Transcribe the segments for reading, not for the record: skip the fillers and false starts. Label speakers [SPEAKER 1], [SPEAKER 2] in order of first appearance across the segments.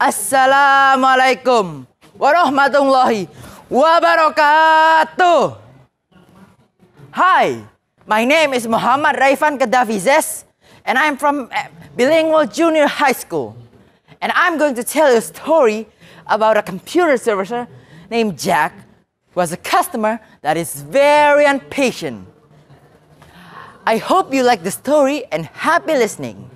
[SPEAKER 1] Assalamualaikum warahmatullahi wabarakatuh. Hi, my name is Muhammad Raifan Gaddafi Zes, and I'm from Bilingual Junior High School. And I'm going to tell you a story about a computer servicer named Jack, who has a customer that is very impatient. I hope you like the story and happy listening.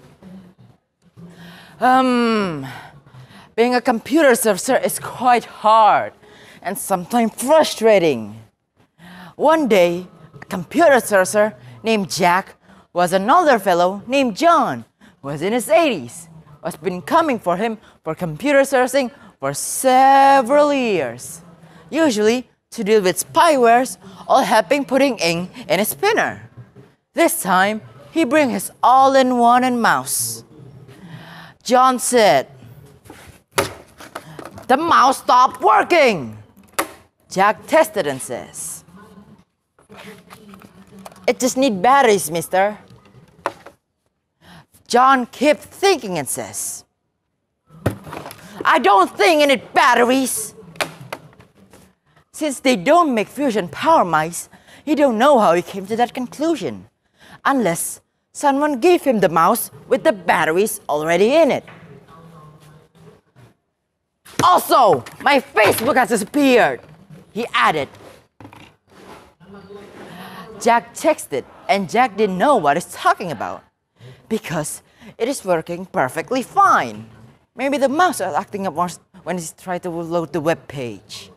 [SPEAKER 1] Being a computer servicer is quite hard and sometimes frustrating. One day, a computer servicer named Jack was an older fellow named John, who was in his 80s, who has been coming for him for computer servicing for several years, usually to deal with spywares or helping putting ink in a spinner. This time, he bring his all-in-one and mouse. John said, "The mouse stopped working." Jack tested and says, "It just needs batteries, mister." John kept thinking and says, "I don't think it needs batteries." Since they don't make fusion power mice, he don't know how he came to that conclusion, unless someone gave him the mouse with the batteries already in it. "Also, my Facebook has disappeared," he added. Jack texted, and Jack didn't know what he's talking about, because it is working perfectly fine. Maybe the mouse is acting up when he's trying to load the web page.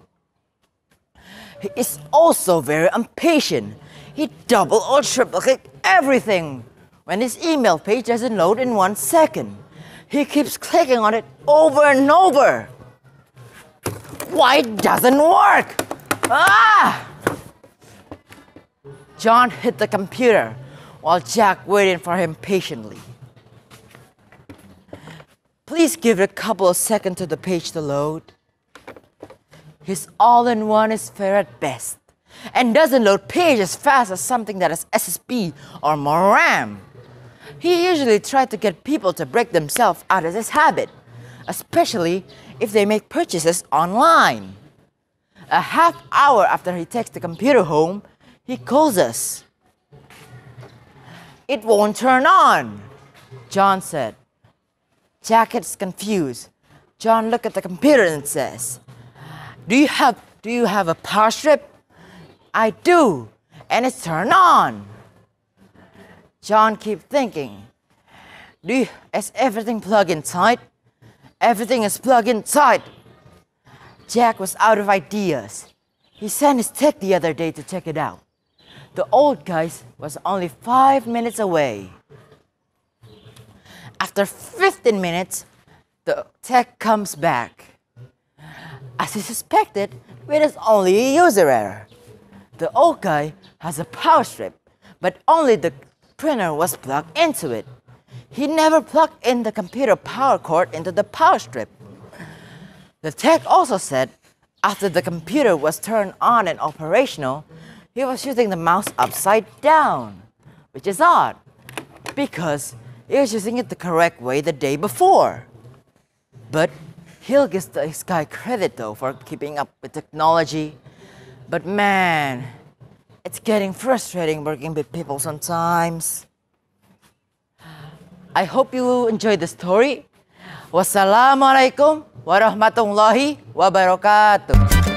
[SPEAKER 1] He is also very impatient. He double or triple click everything. When his email page doesn't load in 1 second, he keeps clicking on it over and over. Why it doesn't work? Ah! John hit the computer while Jack waited for him patiently. "Please give it a couple of seconds to the page to load." His all-in-one is fair at best and doesn't load page as fast as something that has SSD or more RAM. He usually tries to get people to break themselves out of this habit, especially if they make purchases online. A half hour after he takes the computer home, he calls us. "It won't turn on," John said. Jack gets confused. John looked at the computer and says, Do you have a power strip?" "I do, and it's turned on." John keeps thinking, "Is everything plugged in tight?" "Everything is plugged in tight." Jack was out of ideas. He sent his tech the other day to check it out. The old guy was only 5 minutes away. After 15 minutes, the tech comes back. As he suspected, it is only a user error. The old guy has a power strip, but only the printer was plugged into it. He never plugged in the computer power cord into the power strip. The tech also said after the computer was turned on and operational, he was using the mouse upside down, which is odd, because he was using it the correct way the day before. But he'll give this guy credit though for keeping up with technology. But man, it's getting frustrating working with people sometimes. I hope you enjoyed the story. Wassalamualaikum warahmatullahi wabarakatuh.